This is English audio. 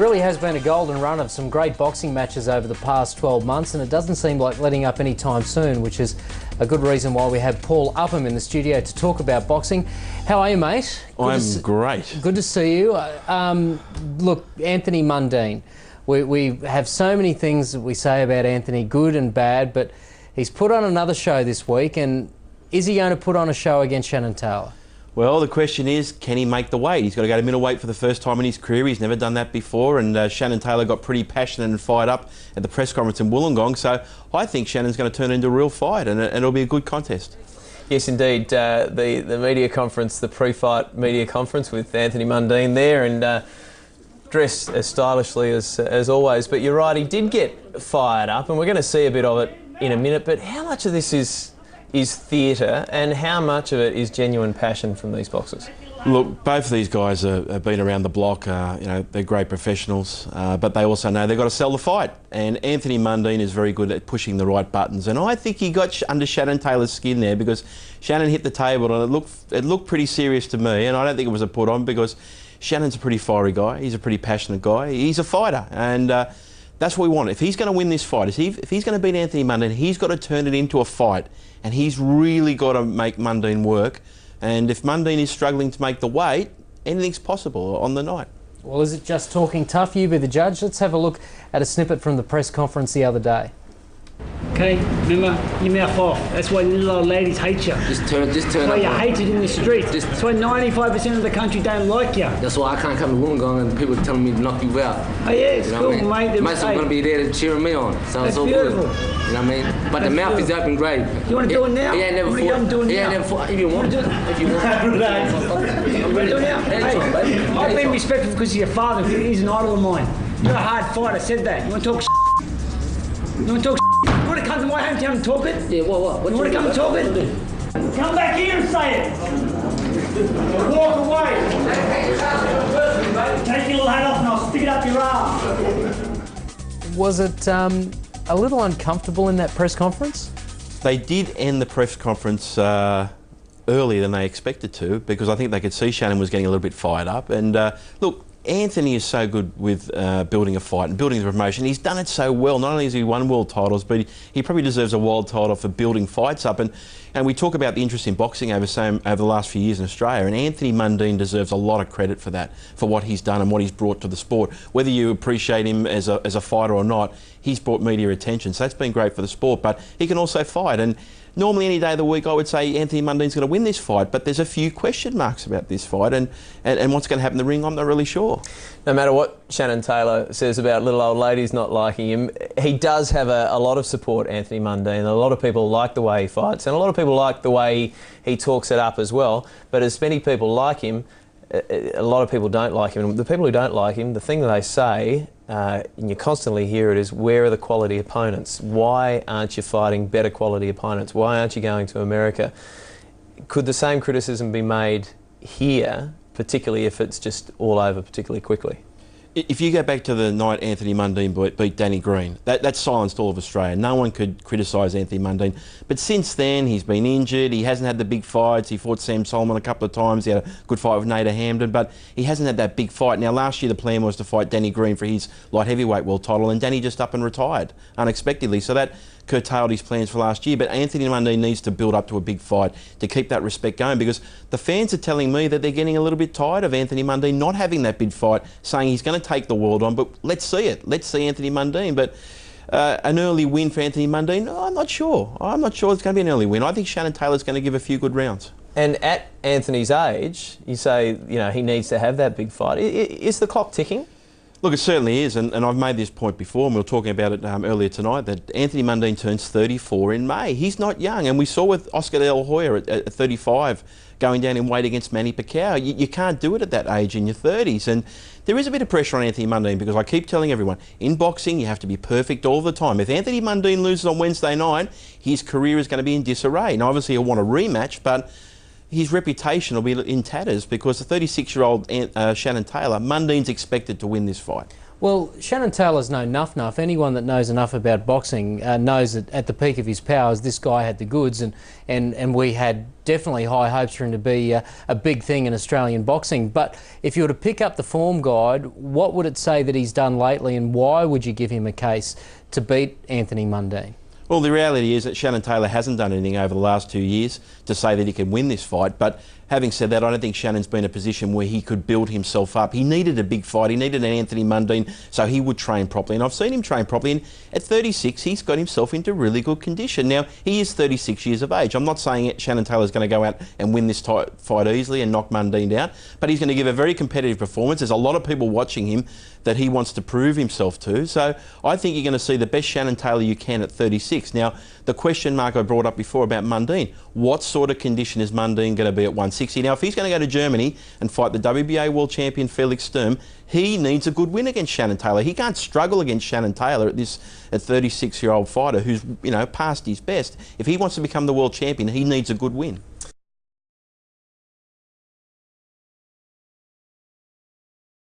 really has been a golden run of some great boxing matches over the past 12 months, and it doesn't seem like letting up anytime soon, which is a good reason why we have Paul Upham in the studio to talk about boxing. How are you, mate? I'm great. Good to see you. Look, Anthony Mundine. We have so many things that we say about Anthony, good and bad, but he's put on another show this week, and is he going to put on a show against Shannan Taylor? Well, the question is, can he make the weight? He's got to go to middleweight for the first time in his career. He's never done that before, and Shannan Taylor got pretty passionate and fired up at the press conference in Wollongong, so I think Shannon's going to turn it into a real fight, and it'll be a good contest. Yes, indeed. The media conference, the pre-fight media conference with Anthony Mundine there, and dressed as stylishly as always. But you're right, he did get fired up, and we're going to see a bit of it in a minute. But how much of this is theatre, and how much of it is genuine passion from these boxers? Look, both of these guys have been around the block. You know, they're great professionals, but they also know they've got to sell the fight. And Anthony Mundine is very good at pushing the right buttons. And I think he got under Shannan Taylor's skin there, because Shannan hit the table and it looked pretty serious to me. And I don't think it was a put on, because Shannon's a pretty fiery guy. He's a pretty passionate guy. He's a fighter, and that's what we want. If he's going to win this fight, if he's going to beat Anthony Mundine, he's got to turn it into a fight, and he's really got to make Mundine work. And if Mundine is struggling to make the weight, anything's possible on the night. Well, is it just talking tough? You be the judge. Let's have a look at a snippet from the press conference the other day. Okay, remember, your mouth off. That's why little old ladies hate you. Just turn That's why you're hated in the street. That's why 95% of the country don't like you. That's why I can't come to Wollongong and people are telling me to knock you out. Oh yeah, it's you know cool, what I mean? mate. Mates are going to be there cheering me on. Sounds That's so beautiful. good. You know what I mean? But That's the mouth beautiful. is open great. You want to do it now? He ain't never fought. He ain't never fought. If you want. If you want. I'm ready. Do it now? Hey, I've been respectful because of your father. He's an idol of mine. You're a hard fighter. I said that. You want to talk You want to talk You want to come to my hometown and talk it? Yeah, what? You want to come and talk it? Come back here and say it. Walk away. Take your little hat off and I'll stick it up your arse. Was it a little uncomfortable in that press conference? They did end the press conference earlier than they expected to, because I think they could see Shannan was getting a little bit fired up. And look, Anthony is so good with building a fight and building the promotion. He's done it so well. Not only has he won world titles, but he probably deserves a world title for building fights up. And we talk about the interest in boxing over the last few years in Australia, and Anthony Mundine deserves a lot of credit for that, for what he's done and what he's brought to the sport. Whether you appreciate him as a fighter or not, he's brought media attention, so that's been great for the sport. But he can also fight, and normally any day of the week I would say Anthony Mundine's going to win this fight, but there's a few question marks about this fight, and what's going to happen in the ring, I'm not really sure. No matter what Shannan Taylor says about little old ladies not liking him, he does have a lot of support, Anthony Mundine. A lot of people like the way he fights, and a lot of people like the way he talks it up as well. But as many people like him, a lot of people don't like him. And the people who don't like him, the thing that they say, and you constantly hear it, is, where are the quality opponents? Why aren't you fighting better quality opponents? Why aren't you going to America? Could the same criticism be made here, particularly if it's just all over particularly quickly? If you go back to the night Anthony Mundine beat Danny Green, that silenced all of Australia. No one could criticise Anthony Mundine. But since then, he's been injured. He hasn't had the big fights. He fought Sam Solomon a couple of times. He had a good fight with Nader Hamdan, but he hasn't had that big fight. Now, last year the plan was to fight Danny Green for his light heavyweight world title, and Danny just up and retired unexpectedly. So that curtailed his plans for last year. But Anthony Mundine needs to build up to a big fight to keep that respect going, because the fans are telling me that they're getting a little bit tired of Anthony Mundine not having that big fight, saying he's going to take the world on. But let's see it. Let's see Anthony Mundine. But an early win for Anthony Mundine, I'm not sure. I'm not sure it's going to be an early win. I think Shannan Taylor's going to give a few good rounds. And at Anthony's age, you say, you know, he needs to have that big fight. Is the clock ticking? Look, it certainly is, and I've made this point before, and we were talking about it earlier tonight, that Anthony Mundine turns 34 in May. He's not young, and we saw with Oscar De La Hoya at 35 going down in weight against Manny Pacquiao. You can't do it at that age in your 30s, and there is a bit of pressure on Anthony Mundine, because I keep telling everyone, in boxing you have to be perfect all the time. If Anthony Mundine loses on Wednesday night, his career is going to be in disarray. Now, obviously he'll want a rematch, but his reputation will be in tatters, because the 36-year-old Shannan Taylor, Mundine's expected to win this fight. Well, Shannan Taylor's no nuff. Anyone that knows enough about boxing knows that at the peak of his powers, this guy had the goods, and we had definitely high hopes for him to be a big thing in Australian boxing. But if you were to pick up the form guide, what would it say that he's done lately, and why would you give him a case to beat Anthony Mundine? Well, the reality is that Shannan Taylor hasn't done anything over the last 2 years to say that he can win this fight. But having said that, I don't think Shannon's been in a position where he could build himself up. He needed a big fight. He needed an Anthony Mundine, so he would train properly. And I've seen him train properly. And at 36, he's got himself into really good condition. Now, he is 36 years of age. I'm not saying Shannan Taylor's going to go out and win this fight easily and knock Mundine down, but he's going to give a very competitive performance. There's a lot of people watching him that he wants to prove himself to. So I think you're going to see the best Shannan Taylor you can at 36. Now, the question mark I brought up before about Mundine, what sort of condition is Mundine going to be at 160? Now, if he's going to go to Germany and fight the WBA world champion Felix Sturm, he needs a good win against Shannan Taylor. He can't struggle against Shannan Taylor at 36-year-old fighter who's, past his best. If he wants to become the world champion, he needs a good win.